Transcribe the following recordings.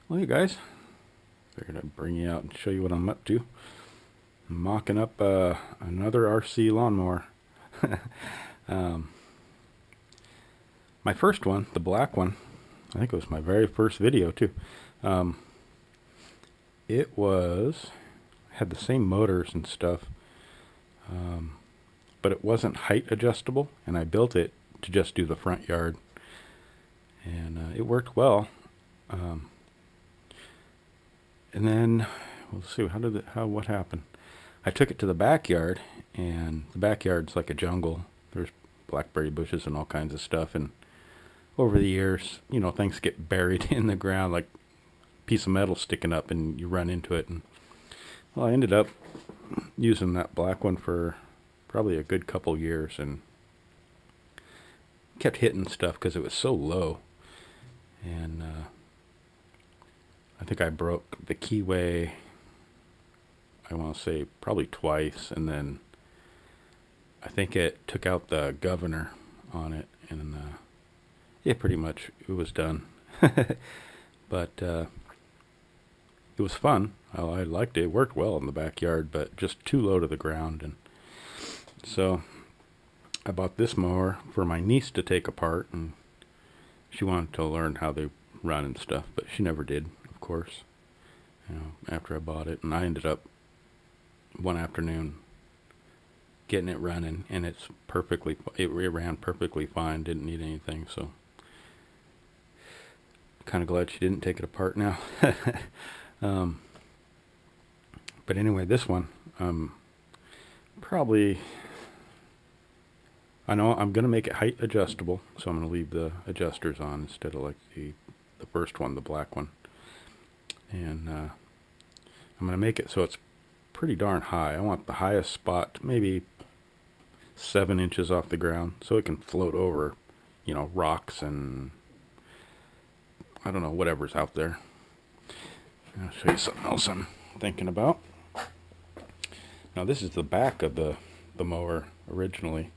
Well, you guys, figured I'd bring you out and show you what I'm up to. I'm mocking up another RC lawnmower. My first one, the black one, I think it was my very first video too. Um, it had the same motors and stuff, but it wasn't height adjustable, and I built it to just do the front yard, and it worked well. And then we'll see what happened. I took it to the backyard, and the backyard's like a jungle. There's blackberry bushes and all kinds of stuff, and over the years, things get buried in the ground, like a piece of metal sticking up, and you run into it. And well, I ended up using that black one for probably a good couple years, and kept hitting stuff because it was so low. And I think I broke the keyway, I want to say probably twice, and then I think it took out the governor on it, and it was done. But it was fun. I liked it. It worked well in the backyard, but just too low to the ground. And so I bought this mower for my niece to take apart, and she wanted to learn how they run and stuff, but she never did, of course, after I bought it. And I ended up one afternoon getting it running, and it ran perfectly fine, didn't need anything. So kind of glad she didn't take it apart now. But anyway, this one, probably, I know I'm going to make it height adjustable, so I'm going to leave the adjusters on instead of like the first one, the black one. And I'm going to make it so it's pretty darn high. I want the highest spot, maybe 7 inches off the ground, so it can float over, rocks and I don't know, whatever's out there. I'll show you something else I'm thinking about. Now this is the back of the mower originally,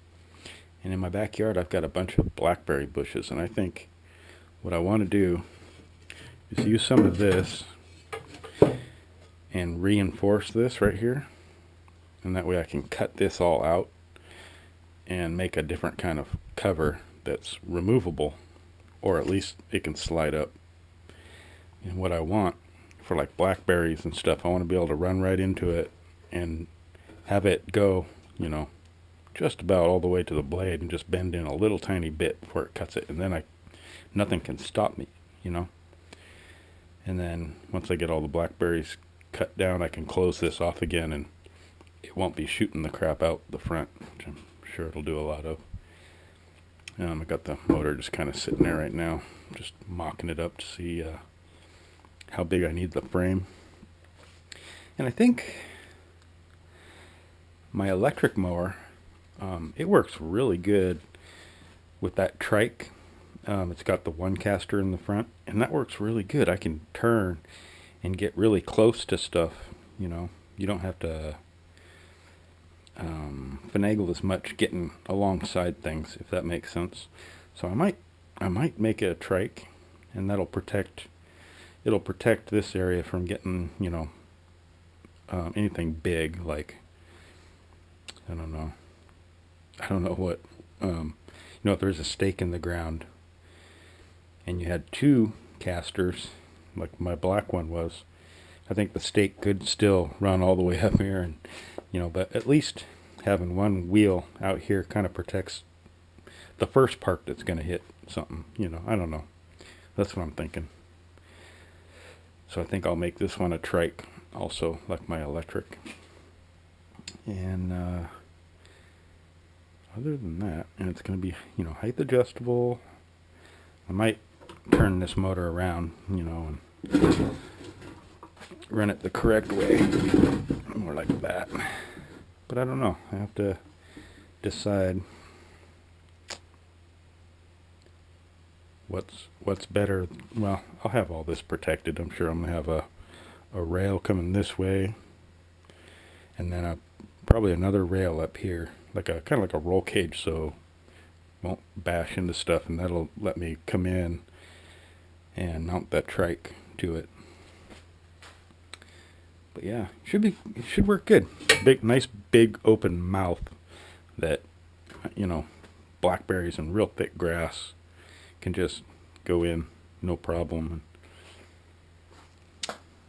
and in my backyard I've got a bunch of blackberry bushes, and I think what I want to do is use some of this and reinforce this right here, and that way I can cut this all out and make a different kind of cover that's removable, or at least it can slide up. And what I want for like blackberries and stuff, I want to be able to run right into it and have it go, just about all the way to the blade, and just bend in a little tiny bit before it cuts it, and then nothing can stop me, And then once I get all the blackberries cut down, I can close this off again, and it won't be shooting the crap out the front, which I'm sure it'll do a lot of. I got the motor just kind of sitting there right now, just mocking it up to see how big I need the frame. And I think my electric mower, it works really good with that trike. It's got the one caster in the front, and that works really good. I can turn and get really close to stuff. You don't have to finagle as much getting alongside things, if that makes sense. So I might make it a trike, and it'll protect this area from getting anything big, like I don't know what if there's a stake in the ground and you had 2 casters like my black one was, I think the stake could still run all the way up here, and but at least having one wheel out here kind of protects the first part that's going to hit something. I don't know. That's what I'm thinking. So I think I'll make this one a trike also, like my electric. And other than that, and it's going to be height adjustable. I might turn this motor around, and run it the correct way, more like that. But I don't know. I have to decide what's better. Well, I'll have all this protected. I'm sure I'm gonna have a rail coming this way, and then probably another rail up here, like a kind of like a roll cage, so it won't bash into stuff, and that'll let me come in and mount that trike to it. But yeah, it should work good. Nice big open mouth that, you know, blackberries and real thick grass can just go in, no problem.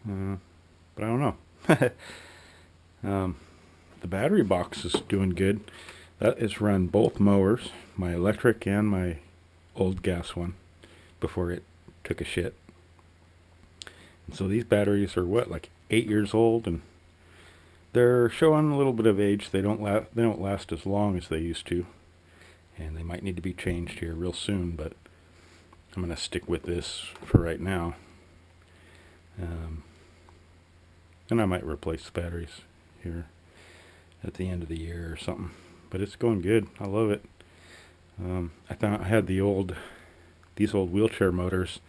But I don't know. The battery box is doing good. That is run both mowers, my electric and my old gas one, before it took a shit. And so these batteries are what, like 8 years old, and they're showing a little bit of age. They don't last as long as they used to, and they might need to be changed here real soon. But I'm gonna stick with this for right now. And I might replace the batteries here at the end of the year or something. But it's going good. I love it. I had these old wheelchair motors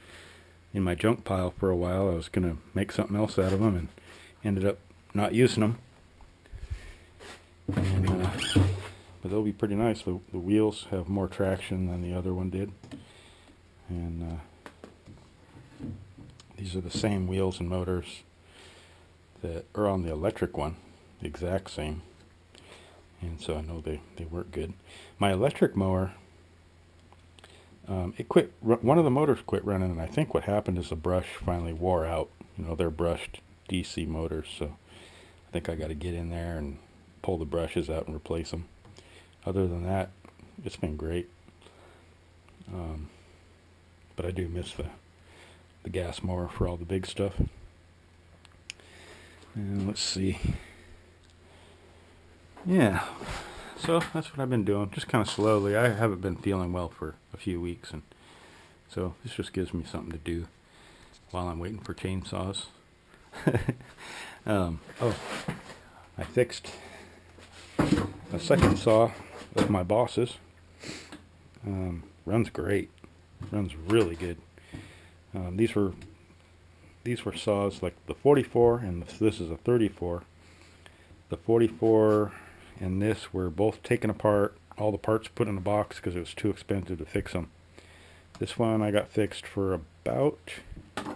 in my junk pile for a while. I was gonna make something else out of them, and ended up not using them. And, but they'll be pretty nice. The wheels have more traction than the other one did, and these are the same wheels and motors that are on the electric one, the exact same. And so I know they work good. My electric mower, one of the motors quit running, and I think what happened is the brush finally wore out. You know, they're brushed DC motors, so I think I got to get in there and pull the brushes out and replace them. Other than that, it's been great. But I do miss the gas mower for all the big stuff. And let's see. Yeah, so that's what I've been doing, just kind of slowly. I haven't been feeling well for a few weeks, and so this just gives me something to do while I'm waiting for chainsaws. Oh, I fixed a second saw of my boss's. Runs great. Runs really good. These were saws like the 44, and this is a 34. The 44 and this were both taken apart, all the parts put in a box because it was too expensive to fix them. This one I got fixed for about, I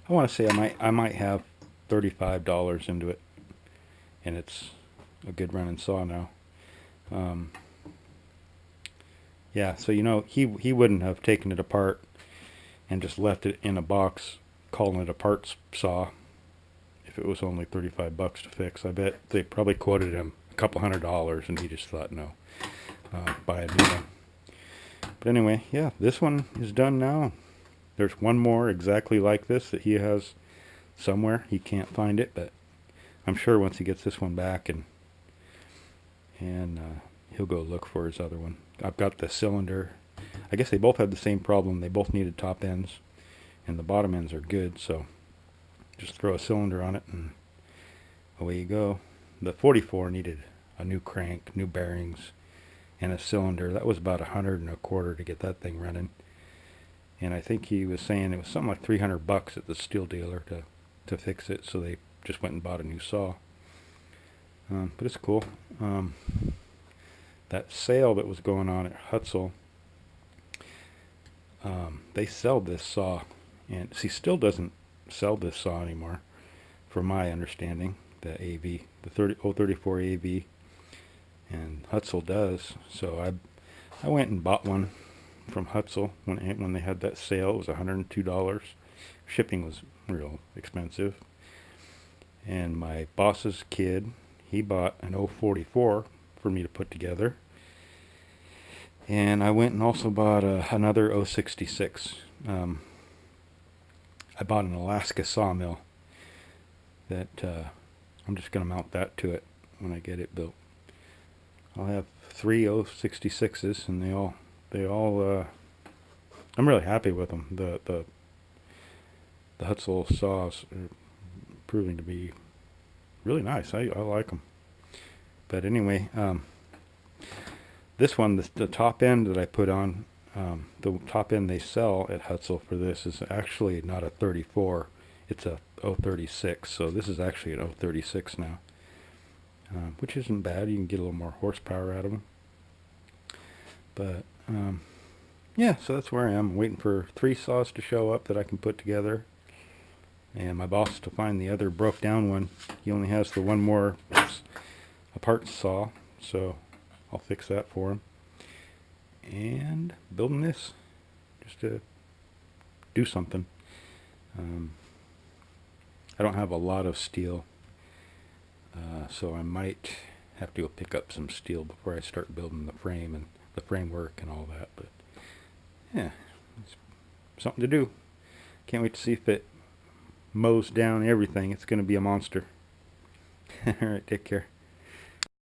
want to say I might have $35 into it, and it's a good running saw now. Yeah, so you know, he wouldn't have taken it apart and just left it in a box calling it a parts saw if it was only 35 bucks to fix. I bet they probably quoted him a couple $100, and he just thought, no, buy a new one. But anyway, yeah, this one is done now. There's one more exactly like this that he has somewhere. He can't find it, but I'm sure once he gets this one back, and he'll go look for his other one. I've got the cylinder. I guess they both had the same problem. They both needed top ends, and the bottom ends are good, so just throw a cylinder on it and away you go. The 44 needed a new crank, new bearings, and a cylinder. That was about $125 to get that thing running. And I think he was saying it was something like $300 at the steel dealer to fix it, so they just went and bought a new saw. But it's cool. That sale that was going on at Hutzel, they sell this saw, and he still doesn't sell this saw anymore, from my understanding. The AV, the 034 AV, and Hutzel does. So I went and bought one from Hutzel when they had that sale. It was $102. Shipping was real expensive. And my boss's kid, he bought an 044 for me to put together. And I went and also bought another 066. I bought an Alaska sawmill that I'm just going to mount that to it when I get it built. I'll have 3 066s, and they all I'm really happy with them. The Hutzel saws are proving to be really nice. I like them. But anyway, this one, the top end that I put on, the top end they sell at Hutzel for this is actually not a 34. It's a 036. So this is actually an 036 now, which isn't bad. You can get a little more horsepower out of them. But yeah, so that's where I am. I'm waiting for 3 saws to show up that I can put together, and my boss to find the other broke down one. He only has the one more a part saw, so I'll fix that for him. And building this just to do something. I don't have a lot of steel, so I might have to go pick up some steel before I start building the frame and the framework and all that. But yeah, it's something to do. Can't wait to see if it mows down everything. It's going to be a monster. Alright, take care.